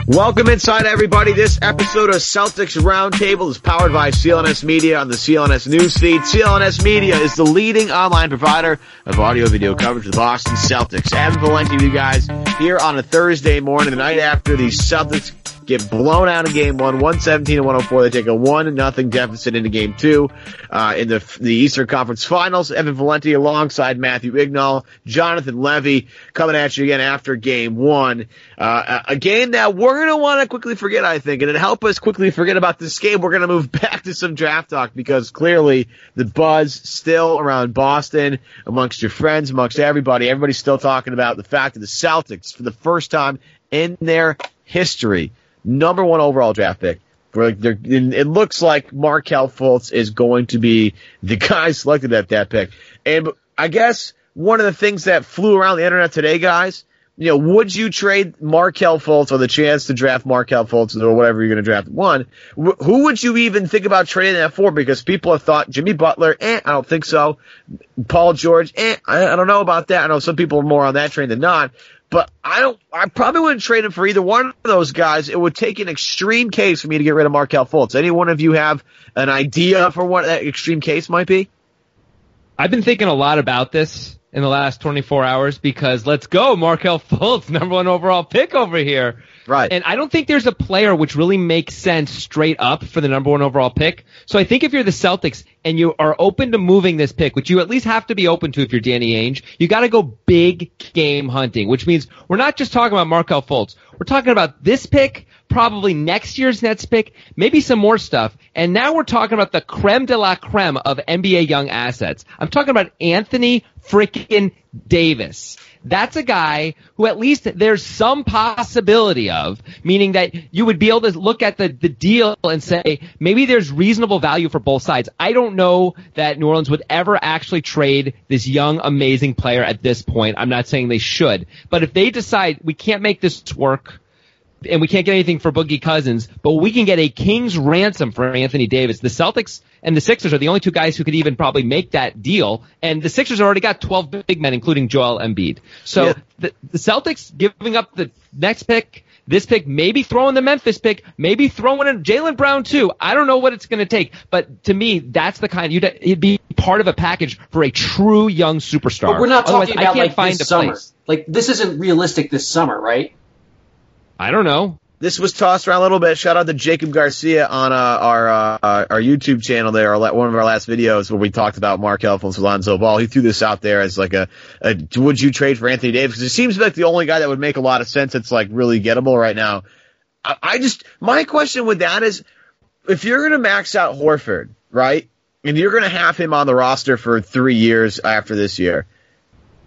Welcome inside, everybody. This episode of Celtics Roundtable is powered by CLNS Media on the CLNS newsfeed. CLNS Media is the leading online provider of audio-video coverage of the Boston Celtics. Evan Valenti with you guys here on a Thursday morning, the night after the Celtics get blown out in Game 1, 117-104. They take a 1-0 deficit into Game 2 in the Eastern Conference Finals. Evan Valenti alongside Matthew Ignal, Jonathan Levy coming at you again after Game 1. A game that we're going to want to quickly forget, I think, and to help us quickly forget about this game, we're going to move back to some draft talk because clearly the buzz still around Boston, amongst your friends, amongst everybody. Everybody's still talking about the fact that the Celtics, for the first time in their history, number 1 overall draft pick. It looks like Markelle Fultz is going to be the guy selected at that pick. And I guess one of the things that flew around the internet today, guys, would you trade Markelle Fultz or the chance to draft Markelle Fultz or whatever you're going to draft one? Who would you even think about trading that for? Because people have thought Jimmy Butler, I don't think so. Paul George, I don't know about that. I know some people are more on that train than not. But I probably wouldn't trade him for either one of those guys. It would take an extreme case for me to get rid of Markelle Fultz. Any one of you have an idea for what that extreme case might be? I've been thinking a lot about this in the last 24 hours because let's go, Markelle Fultz, number 1 overall pick over here. Right. And I don't think there's a player which really makes sense straight up for the number 1 overall pick. So I think if you're the Celtics and you are open to moving this pick, which you at least have to be open to if you're Danny Ainge, you got to go big game hunting, which means we're not just talking about Markelle Fultz. We're talking about this pick, probably next year's Nets pick, maybe some more stuff. And now we're talking about the creme de la creme of NBA young assets. I'm talking about Anthony frickin' Davis. That's a guy who at least there's some possibility of, meaning that you would be able to look at the deal and say, maybe there's reasonable value for both sides. I don't know that New Orleans would ever actually trade this young, amazing player at this point. I'm not saying they should. But if they decide we can't make this work, and we can't get anything for Boogie Cousins, but we can get a king's ransom for Anthony Davis. The Celtics and the Sixers are the only two guys who could even probably make that deal, and the Sixers already got 12 big men, including Joel Embiid. So the Celtics giving up the next pick, this pick, maybe throwing the Memphis pick, maybe throwing in Jaylen Brown too. I don't know what it's going to take, but to me, that's the kind it'd be part of a package for a true young superstar. But we're not talking about I can't find this summer. Place. Like, this isn't realistic this summer, right? I don't know. This was tossed around a little bit. Shout out to Jacob Garcia on our YouTube channel there, one of our last videos where we talked about Markelle Fultz with Lonzo Ball. He threw this out there as like a would you trade for Anthony Davis? Because it seems like the only guy that would make a lot of sense that's like really gettable right now. My question with that is, if you're going to max out Horford, right, and you're going to have him on the roster for 3 years after this year,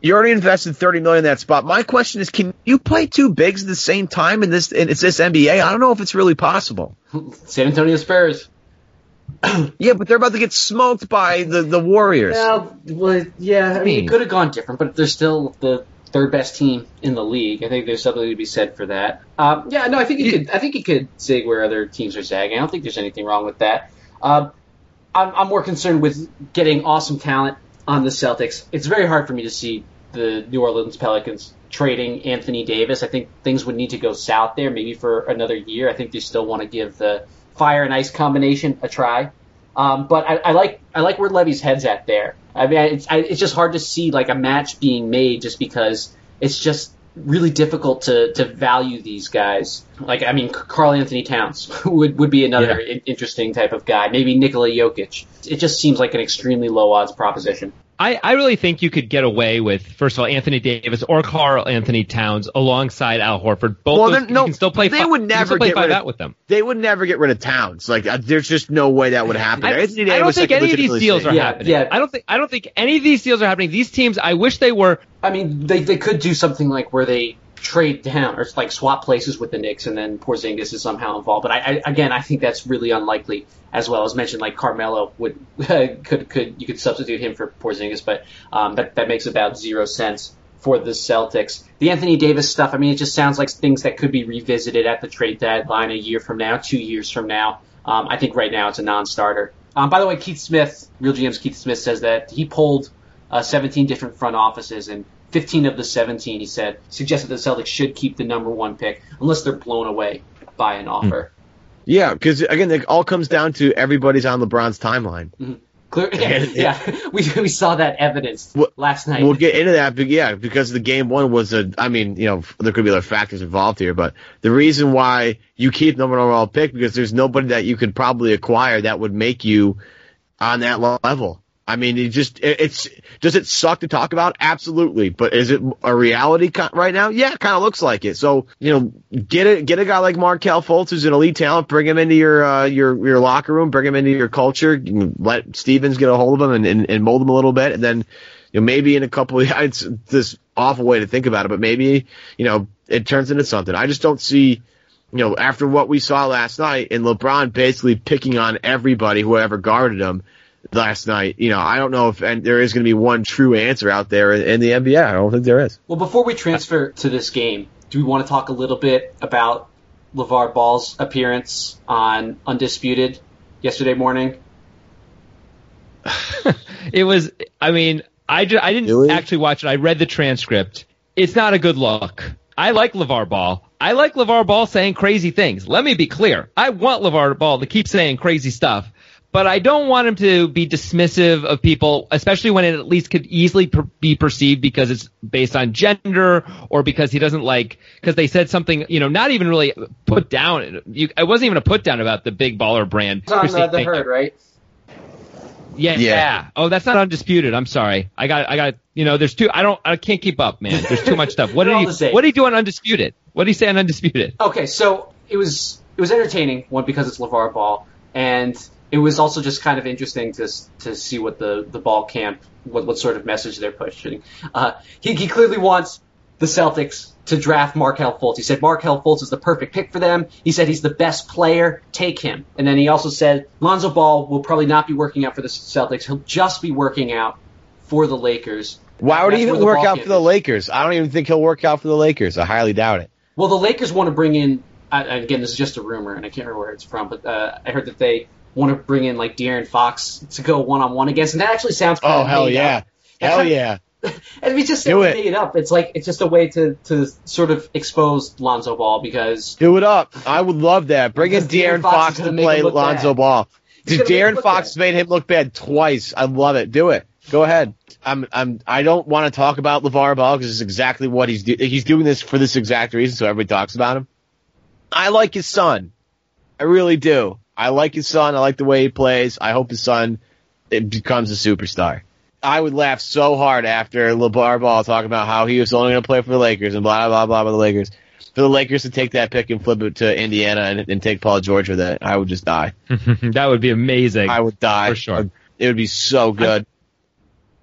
you already invested $30 million in that spot. My question is, can you play 2 bigs at the same time in this NBA? I don't know if it's really possible. San Antonio Spurs. Yeah, but they're about to get smoked by the Warriors. Yeah, I mean, it could have gone different, but they're still the 3rd best team in the league. I think there's something to be said for that. I think he could zig where other teams are zagging. I don't think there's anything wrong with that. I'm more concerned with getting awesome talent on the Celtics. It's very hard for me to see the New Orleans Pelicans trading Anthony Davis. I think things would need to go south there, maybe for another year. I think they still want to give the fire and ice combination a try. But I like where Levy's head's at there. I mean, it's just hard to see like a match being made just because it's just really difficult to value these guys. Like, I mean, Karl Anthony Towns would be another interesting type of guy. Maybe Nikola Jokic. It just seems like an extremely low odds proposition. I really think you could get away with, first of all, Anthony Davis or Karl Anthony Towns alongside Al Horford. You can still play. They would never get rid of with them. They would never get rid of Towns. Like, there's just no way that would happen. I don't think any of these deals are happening. Yeah. I don't think any of these deals are happening. These teams, I wish they were. I mean, they could do something like where they trade down or like swap places with the Knicks and then Porzingis is somehow involved. But I think that's really unlikely. As well as mentioned, like Carmelo you could substitute him for Porzingis, but that makes about 0 sense for the Celtics. The Anthony Davis stuff, I mean, it just sounds like things that could be revisited at the trade deadline a year from now, 2 years from now. I think right now it's a non-starter. By the way, Keith Smith, Real GM's Keith Smith, says that he polled 17 different front offices, and 15 of the 17, he said, suggested the Celtics should keep the number 1 pick unless they're blown away by an offer. Yeah, because again, it all comes down to everybody's on LeBron's timeline. Mm-hmm. Yeah. We saw that evidence last night. We'll get into that, but yeah, because the game one was there could be other factors involved here, but the reason why you keep number one overall pick because there's nobody that you could probably acquire that would make you on that level. I mean, does it suck to talk about? Absolutely. But is it a reality right now? Yeah, it kind of looks like it. So, get a guy like Markelle Fultz, who's an elite talent, bring him into your locker room, bring him into your culture, let Stevens get a hold of him and mold him a little bit. And then, maybe in a couple of, it's this awful way to think about it, but maybe, it turns into something. I just don't see, after what we saw last night and LeBron basically picking on everybody who ever guarded him last night, I don't know if there is going to be one true answer out there in the NBA. I don't think there is. Well, before we transfer to this game, do we want to talk a little bit about LeVar Ball's appearance on Undisputed yesterday morning? It was, I didn't actually watch it. I read the transcript. It's not a good look. I like LeVar Ball. I like LeVar Ball saying crazy things. Let me be clear. I want LeVar Ball to keep saying crazy stuff. But I don't want him to be dismissive of people, especially when it at least could easily be perceived because it's based on gender or because he doesn't because they said something, not even really put down. It wasn't even a put down about the Big Baller brand. It's on the Herd, right? Yeah. Oh, that's not Undisputed. I'm sorry. I got, there's two. I can't keep up, man. There's too much stuff. What did he do on Undisputed? What did he say on Undisputed? Okay. So it was entertaining, one, because it's LeVar Ball, and it was also just kind of interesting to see what the Ball camp, what sort of message they're pushing. He clearly wants the Celtics to draft Markelle Fultz. He said Markelle Fultz is the perfect pick for them. He said he's the best player. Take him. And then he also said Lonzo Ball will probably not be working out for the Celtics. He'll just be working out for the Lakers. Why would he even work out for the Lakers? I don't even think he'll work out for the Lakers. I highly doubt it. Well, the Lakers want to bring in, again, this is just a rumor, and I can't remember where it's from, but I heard that they want to bring in De'Aaron Fox to go one-on-one against, and that actually sounds kind of hell yeah. Hell yeah. And we just made it up. It's just a way to sort of expose Lonzo Ball because... Do it up. I would love that. Bring in De'Aaron Fox to play Lonzo Ball. De'Aaron Fox made him look bad twice. I love it. Do it. Go ahead. I don't want to talk about LeVar Ball because it's exactly what he's doing. He's doing this for this exact reason, so everybody talks about him. I like his son. I really do. I like his son. I like the way he plays. I hope his son becomes a superstar. I would laugh so hard after LeVar Ball talking about how he was only going to play for the Lakers and blah, blah, blah, blah, the Lakers. For the Lakers to take that pick and flip it to Indiana and take Paul George with it, I would just die. That would be amazing. I would die. For sure. It would be so good.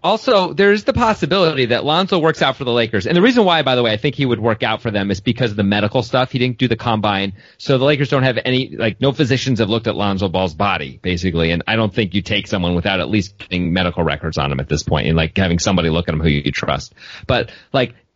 Also, there's the possibility that Lonzo works out for the Lakers. And the reason why, by the way, I think he would work out for them is because of the medical stuff. He didn't do the combine. So the Lakers don't have no physicians have looked at Lonzo Ball's body, basically. And I don't think you take someone without at least getting medical records on him at this point and having somebody look at him who you trust. But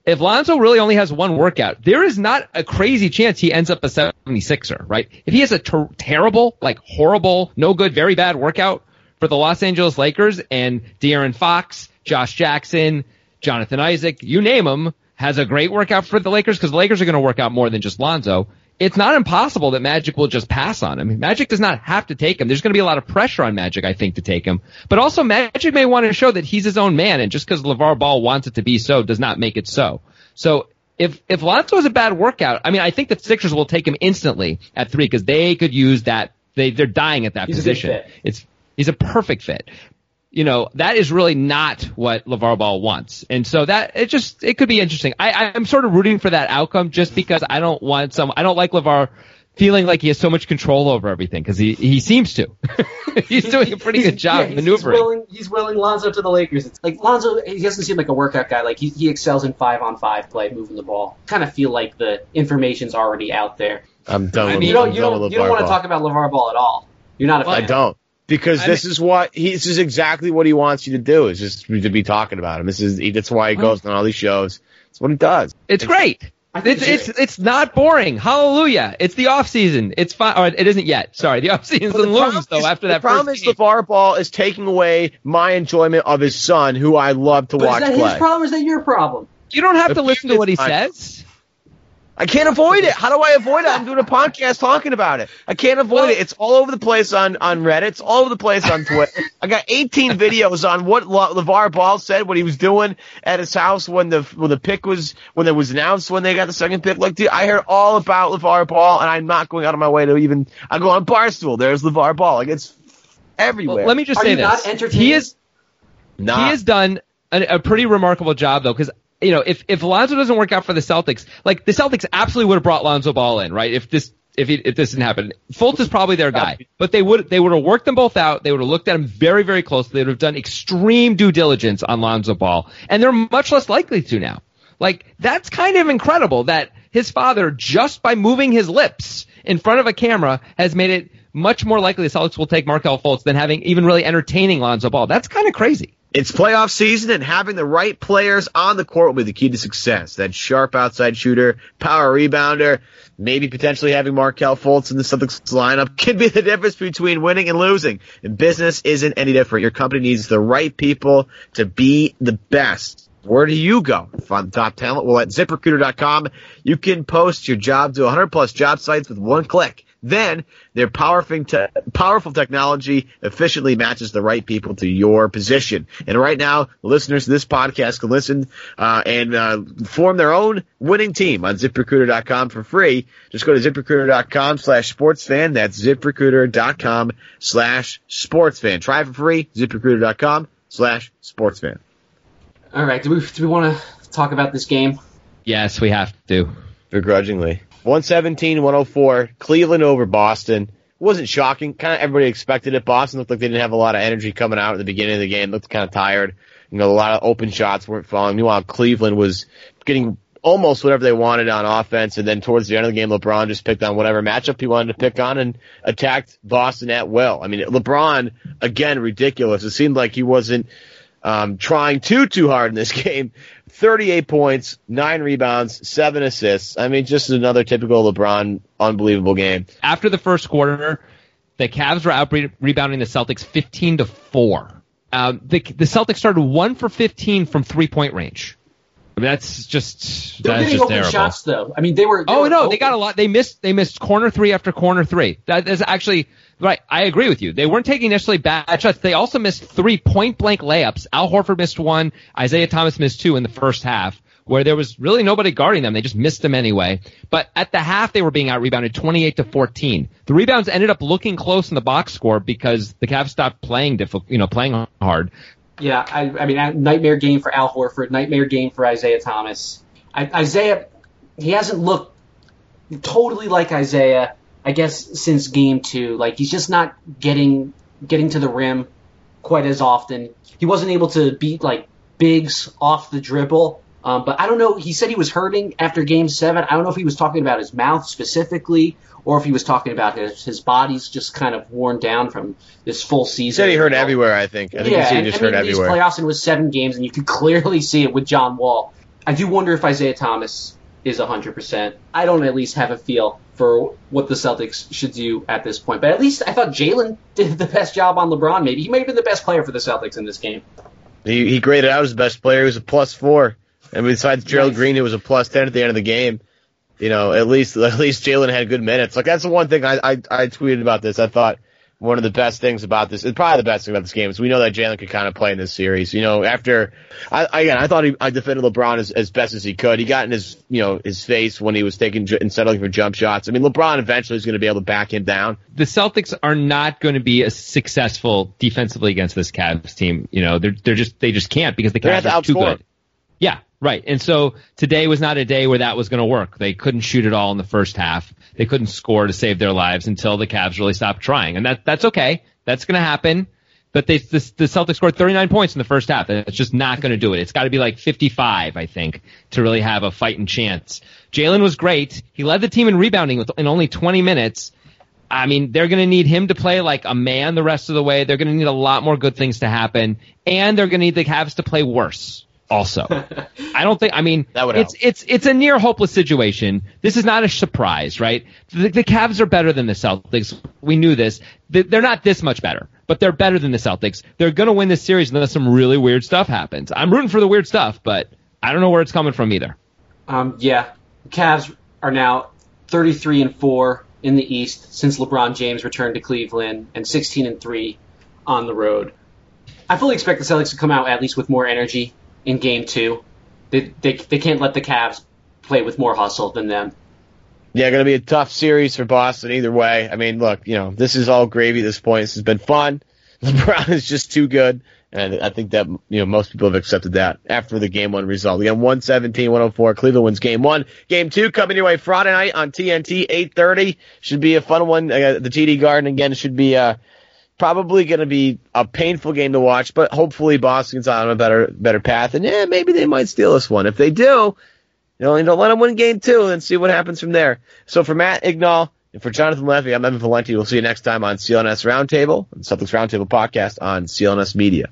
if Lonzo really only has one workout, there is not a crazy chance he ends up a 76er, right? If he has a terrible, horrible, no good, very bad workout for the Los Angeles Lakers and De'Aaron Fox, Josh Jackson, Jonathan Isaac, you name them, has a great workout for the Lakers because the Lakers are going to work out more than just Lonzo. It's not impossible that Magic will just pass on him. Magic does not have to take him. There's going to be a lot of pressure on Magic, I think, to take him. But also Magic may want to show that he's his own man, and just because LeVar Ball wants it to be so does not make it so. So if Lonzo has a bad workout, I think the Sixers will take him instantly at 3 because they could use that. They're dying at that position. He's a perfect fit. That is really not what LeVar Ball wants. And so it could be interesting. I'm sort of rooting for that outcome just because I don't like LeVar feeling like he has so much control over everything because he seems to. He's doing a pretty good job maneuvering. He's willing Lonzo to the Lakers. It's Lonzo, he doesn't seem like a workout guy. He excels in 5-on-5 play, moving the ball. Kind of feel like the information's already out there. I'm done with you don't want to talk about LeVar Ball at all. You're not a fan. I don't. Because this is exactly what he wants you to do, is just to be talking about him. That's why he goes on all these shows. That's what he does. It's great. It's not boring. Hallelujah. It's the off season. It's fine. Or it isn't yet. Sorry. The off season's in looms though after that first game. The problem is LeVar Ball is taking away my enjoyment of his son, who I love to watch play. Is that his problem or is that your problem? You don't have to listen to what he says. I can't avoid it. How do I avoid it? I'm doing a podcast talking about it. I can't avoid it. It's all over the place on Reddit. It's all over the place on Twitter. I got 18 videos on what LeVar Ball said, what he was doing at his house when it was announced when they got the second pick. Like, dude, I heard all about LeVar Ball, and I'm not going out of my way to even. I go on Barstool. There's LeVar Ball. Like, it's everywhere. Well, let me just say this: not entertained? He has done a pretty remarkable job, though, because. If Lonzo doesn't work out for the Celtics, like the Celtics absolutely would have brought Lonzo Ball in, right? If this didn't happen, Fultz is probably their guy, but they would have worked them both out. They would have looked at him very, very closely. They would have done extreme due diligence on Lonzo Ball, and they're much less likely to now. Like, that's kind of incredible that his father, just by moving his lips in front of a camera, has made it much more likely the Celtics will take Markelle Fultz than having even really entertaining Lonzo Ball. That's kind of crazy. It's playoff season, and having the right players on the court will be the key to success. That sharp outside shooter, power rebounder, maybe potentially having Markelle Fultz in the Celtics lineup could be the difference between winning and losing. And business isn't any different. Your company needs the right people to be the best. Where do you go to find the top talent? Well, at ZipRecruiter.com, you can post your job to 100-plus job sites with one click. Then their powerful technology efficiently matches the right people to your position. And right now, the listeners to this podcast can listen and form their own winning team on ZipRecruiter.com for free. Just go to ZipRecruiter.com/sportsfan. That's ZipRecruiter.com/sportsfan. Try it for free. ZipRecruiter.com/sportsfan. All right. Do we want to talk about this game? Yes, we have to. Begrudgingly. 117-104, Cleveland over Boston. It wasn't shocking. Kind of everybody expected it. Boston looked like they didn't have a lot of energy coming out at the beginning of the game. Looked kind of tired. A lot of open shots weren't falling. Meanwhile, Cleveland was getting almost whatever they wanted on offense. And then towards the end of the game, LeBron just picked on whatever matchup he wanted to pick on and attacked Boston at will. I mean, LeBron, again, ridiculous. It seemed like he wasn't trying too hard in this game. 38 points, 9 rebounds, 7 assists. I mean, just another typical LeBron unbelievable game. After the first quarter, the Cavs were out rebounding the Celtics 15-4. The Celtics started 1 for 15 from 3-point range. I mean, that's just open terrible. Shots, though. I mean, they were they got a lot. They missed corner 3 after corner 3. That is actually right. I agree with you. They weren't taking necessarily bad shots. They also missed 3 point-blank layups. Al Horford missed 1. Isaiah Thomas missed 2 in the first half, where there was really nobody guarding them. They just missed them anyway. But at the half, they were being out-rebounded 28-14. The rebounds ended up looking close in the box score because the Cavs stopped playing playing hard. Yeah, I mean, nightmare game for Al Horford, nightmare game for Isaiah Thomas. Isaiah, he hasn't looked totally like Isaiah, I guess, since game 2. Like, he's just not getting to the rim quite as often. He wasn't able to beat, like, bigs off the dribble. But I don't know. He said he was hurting after Game 7. I don't know if he was talking about his mouth specifically or if he was talking about his body's just kind of worn down from this full season. He said he hurt everywhere, I think. I think he just hurt everywhere. These playoffs, and it was 7 games, and you could clearly see it with John Wall. I do wonder if Isaiah Thomas is 100%. I don't at least have a feel for what the Celtics should do at this point. But at least I thought Jalen did the best job on LeBron, maybe. He may have been the best player for the Celtics in this game. He graded out as the best player. He was a +4. And besides Gerald Green, who was a +10 at the end of the game, at least Jalen had good minutes. Like, that's the one thing I tweeted about this. I thought one of the best things about this, and probably the best thing about this game, is we know that Jalen could kind of play in this series. After I thought I defended LeBron as best as he could. He got in his face when he was taking and settling for jump shots. I mean, LeBron eventually is going to be able to back him down. The Celtics are not going to be as successful defensively against this Cavs team. They just can't because the Cavs are too good. Yeah, right. And so today was not a day where that was going to work. They couldn't shoot it all in the first half. They couldn't score to save their lives until the Cavs really stopped trying. And that's okay. That's going to happen. But the Celtics scored 39 points in the first half. It's just not going to do it. It's got to be like 55, I think, to really have a fighting chance. Jalen was great. He led the team in rebounding in only 20 minutes. I mean, they're going to need him to play like a man the rest of the way. They're going to need a lot more good things to happen. And they're going to need the Cavs to play worse. Also, I don't think. I mean, it's a near hopeless situation. This is not a surprise, right? The Cavs are better than the Celtics. We knew this. They're not this much better, but they're better than the Celtics. They're going to win this series unless some really weird stuff happens. I'm rooting for the weird stuff, but I don't know where it's coming from either. Yeah, Cavs are now 33-4 in the East since LeBron James returned to Cleveland, and 16-3 on the road. I fully expect the Celtics to come out at least with more energy in Game 2. They can't let the Cavs play with more hustle than them. Yeah, going to be a tough series for Boston either way. I mean, look, this is all gravy at this point. This has been fun. LeBron is just too good, and I think that most people have accepted that after the Game 1 result. Again, 117-104. Cleveland wins Game 1. Game 2 coming your way Friday night on TNT, 8:30. Should be a fun one. The TD Garden again should be probably going to be a painful game to watch, but hopefully Boston's on a better path, and maybe they might steal this one. If they do, don't let them win Game 2 and see what happens from there. So for Matt Ignal and for Jonathan Levy, I'm Evan Valenti. We'll see you next time on CLNS Roundtable, the Celtics Roundtable podcast on CLNS Media.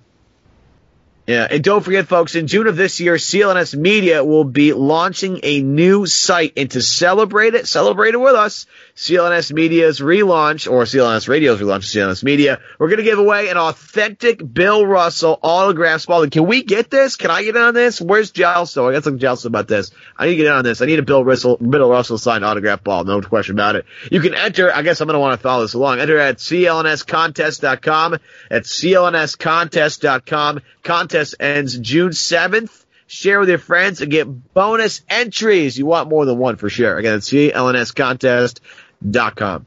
Yeah, and don't forget, folks, in June of this year, CLNS Media will be launching a new site, and to celebrate it with us, CLNS Media's relaunch, or CLNS Radio's relaunch of CLNS Media, we're going to give away an authentic Bill Russell autograph Spalding. Can we get this? Can I get in on this? Where's Gelso? I got some Gelso about this. I need to get in on this. I need a Bill Russell signed autograph ball. No question about it. You can enter. I guess I'm going to want to follow this along. Enter at clnscontest.com. At clnscontest.com. Contest ends June 7th. Share with your friends and get bonus entries. You want more than one for sure. Again, it's clnscontest.com.